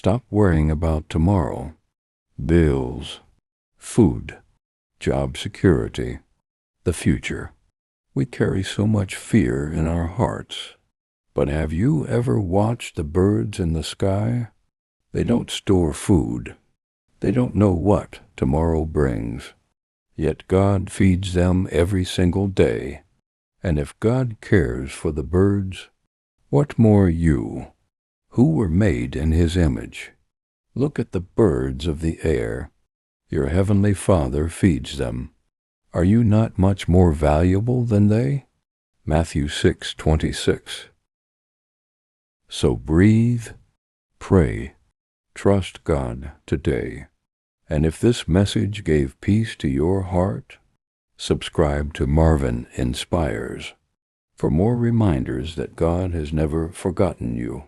Stop worrying about tomorrow. Bills, food, job security, the future. We carry so much fear in our hearts. But have you ever watched the birds in the sky? They don't store food. They don't know what tomorrow brings. Yet God feeds them every single day. And if God cares for the birds, what more you, who were made in His image? Look at the birds of the air. Your heavenly Father feeds them. Are you not much more valuable than they? Matthew 6:26. So breathe, pray, trust God today. And if this message gave peace to your heart, subscribe to Marvin Inspires for more reminders that God has never forgotten you.